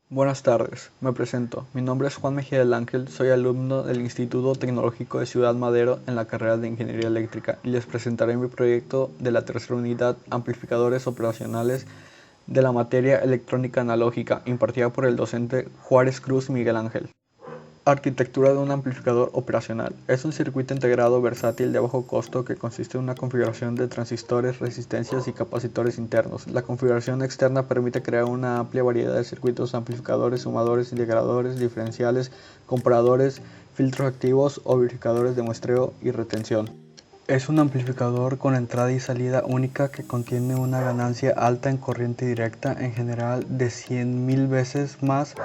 Buenas tardes, me presento. Mi nombre es Juan Mejía del Ángel, soy alumno del Instituto Tecnológico de Ciudad Madero en la carrera de Ingeniería Eléctrica y les presentaré mi proyecto de la tercera unidad Amplificadores Operacionales de la materia Electrónica Analógica, impartida por el docente Juárez Cruz Miguel Ángel. Arquitectura de un amplificador operacional. Es un circuito integrado versátil de bajo costo que consiste en una configuración de transistores, resistencias y capacitores internos. La configuración externa permite crear una amplia variedad de circuitos, amplificadores, sumadores, integradores, diferenciales, comparadores, filtros activos o verificadores de muestreo y retención. Es un amplificador con entrada y salida única que contiene una ganancia alta en corriente directa, en general de 100.000 veces más,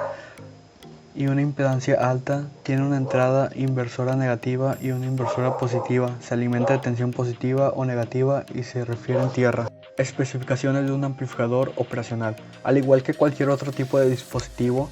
y una impedancia alta. Tiene una entrada inversora negativa y una inversora positiva. Se alimenta de tensión positiva o negativa y se refiere en tierra. Especificaciones de un amplificador operacional. Al igual que cualquier otro tipo de dispositivo,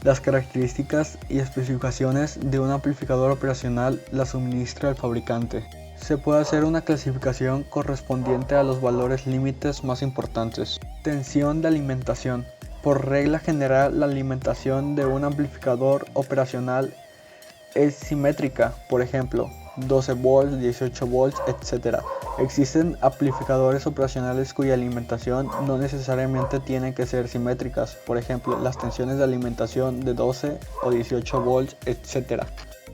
las características y especificaciones de un amplificador operacional las suministra el fabricante. Se puede hacer una clasificación correspondiente a los valores límites más importantes. Tensión de alimentación. Por regla general, la alimentación de un amplificador operacional es simétrica, por ejemplo, 12 volts, 18 volts, etc. Existen amplificadores operacionales cuya alimentación no necesariamente tiene que ser simétricas, por ejemplo, las tensiones de alimentación de 12 o 18 volts, etc.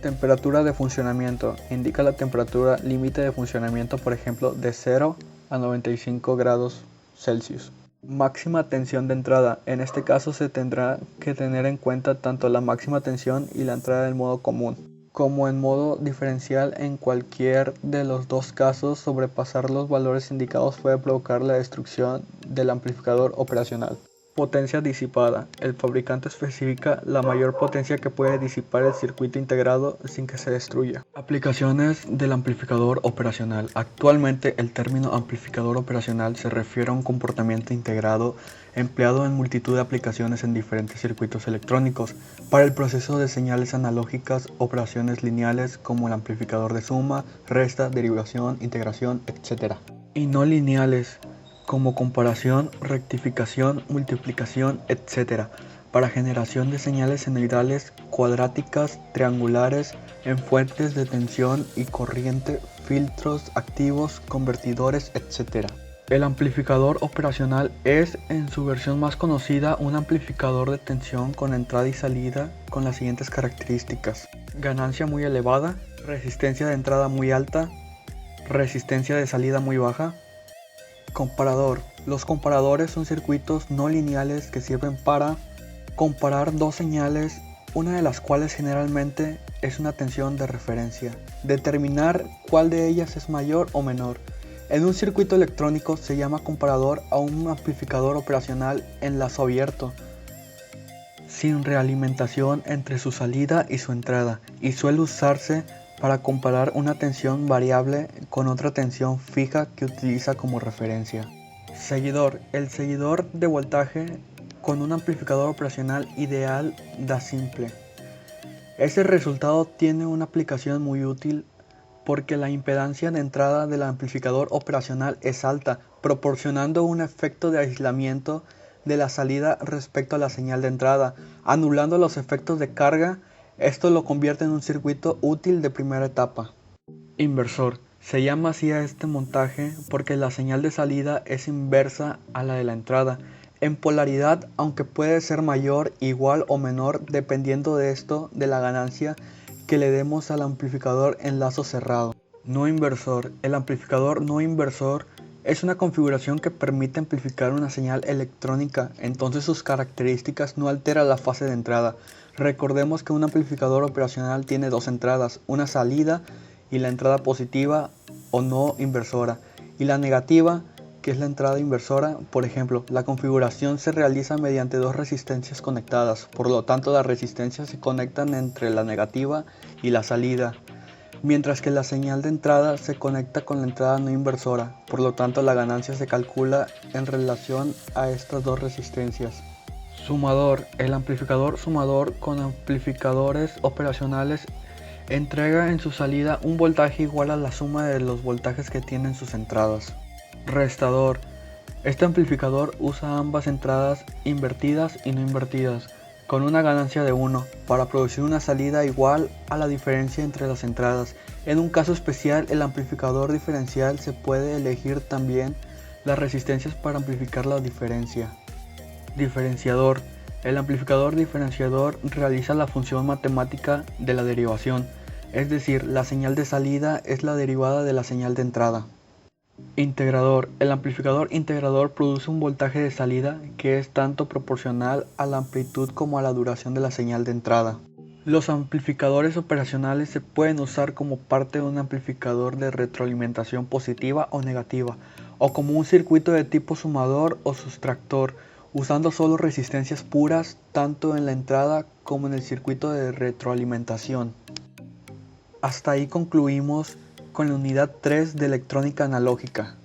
Temperatura de funcionamiento. Indica la temperatura límite de funcionamiento, por ejemplo, de 0 a 95 grados Celsius. Máxima tensión de entrada. En este caso se tendrá que tener en cuenta tanto la máxima tensión y la entrada en modo común, como en modo diferencial. En cualquier de los dos casos, sobrepasar los valores indicados puede provocar la destrucción del amplificador operacional. Potencia disipada. El fabricante especifica la mayor potencia que puede disipar el circuito integrado sin que se destruya. Aplicaciones del amplificador operacional. Actualmente el término amplificador operacional se refiere a un comportamiento integrado empleado en multitud de aplicaciones en diferentes circuitos electrónicos para el proceso de señales analógicas, operaciones lineales como el amplificador de suma, resta, derivación, integración, etc. Y no lineales, como comparación, rectificación, multiplicación, etc., para generación de señales senoidales, cuadráticas, triangulares, en fuentes de tensión y corriente, filtros activos, convertidores, etc. El amplificador operacional es, en su versión más conocida, un amplificador de tensión con entrada y salida con las siguientes características: ganancia muy elevada, resistencia de entrada muy alta, resistencia de salida muy baja. Comparador. Los comparadores son circuitos no lineales que sirven para comparar dos señales, una de las cuales generalmente es una tensión de referencia. Determinar cuál de ellas es mayor o menor. En un circuito electrónico se llama comparador a un amplificador operacional en lazo abierto, sin realimentación entre su salida y su entrada, y suele usarse para comparar una tensión variable con otra tensión fija que utiliza como referencia. Seguidor. El seguidor de voltaje con un amplificador operacional ideal da simple. Ese resultado tiene una aplicación muy útil porque la impedancia de entrada del amplificador operacional es alta, proporcionando un efecto de aislamiento de la salida respecto a la señal de entrada, anulando los efectos de carga. Esto lo convierte en un circuito útil de primera etapa. Inversor. Se llama así a este montaje porque la señal de salida es inversa a la de la entrada, en polaridad, aunque puede ser mayor, igual o menor dependiendo de esto de la ganancia que le demos al amplificador en lazo cerrado. No inversor. El amplificador no inversor es una configuración que permite amplificar una señal electrónica, entonces sus características no alteran la fase de entrada. Recordemos que un amplificador operacional tiene dos entradas, una salida y la entrada positiva o no inversora, y la negativa, que es la entrada inversora. Por ejemplo, la configuración se realiza mediante dos resistencias conectadas, por lo tanto las resistencias se conectan entre la negativa y la salida, mientras que la señal de entrada se conecta con la entrada no inversora, por lo tanto la ganancia se calcula en relación a estas dos resistencias. Sumador. El amplificador sumador con amplificadores operacionales entrega en su salida un voltaje igual a la suma de los voltajes que tienen sus entradas. Restador. Este amplificador usa ambas entradas invertidas y no invertidas. con una ganancia de 1 para producir una salida igual a la diferencia entre las entradas. En un caso especial, el amplificador diferencial se puede elegir también las resistencias para amplificar la diferencia. Diferenciador. El amplificador diferenciador realiza la función matemática de la derivación, es decir, la señal de salida es la derivada de la señal de entrada. Integrador. El amplificador integrador produce un voltaje de salida que es tanto proporcional a la amplitud como a la duración de la señal de entrada. Los amplificadores operacionales se pueden usar como parte de un amplificador de retroalimentación positiva o negativa, o como un circuito de tipo sumador o sustractor, usando solo resistencias puras tanto en la entrada como en el circuito de retroalimentación. Hasta ahí concluimos con la unidad 3 de electrónica analógica.